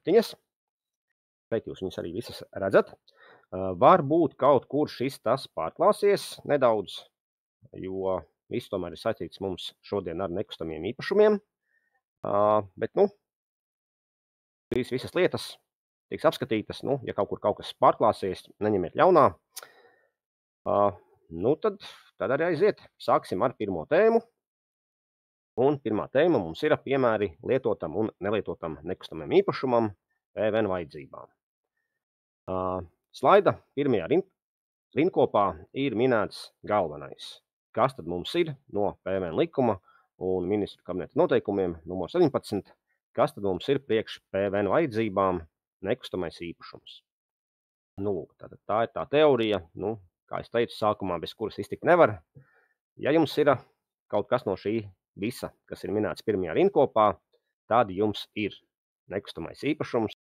septiņas. Šeit jūs viņus arī visas redzat. Varbūt kaut kur šis tas pārklāsies nedaudz, jo viss tomēr ir saistīts mums šodien ar nekustamiem īpašumiem. Bet, šīs visas lietas tiks apskatītas, ja kaut kur kaut kas pārklāsies, neņemiet ļaunā. Tad arī aiziet. Sāksim ar pirmo tēmu. Un pirmā tēma mums ir piemēri lietotam un nelietotam nekustamam īpašumam PVN vajadzībām. Slaida pirmajā rindkopā ir minēts galvenais. Kas tad mums ir no PVN likuma un ministru kabineta noteikumiem numur 17, kas tad mums ir priekš PVN vajadzībām nekustamais īpašums. Tā ir tā teorija, kā es teicu sākumā, bez kuras iztikt nevar. Ja jums ir kaut kas no šī visa, kas ir minēts pirmajā rindkopā, tad jums ir nekustamais īpašums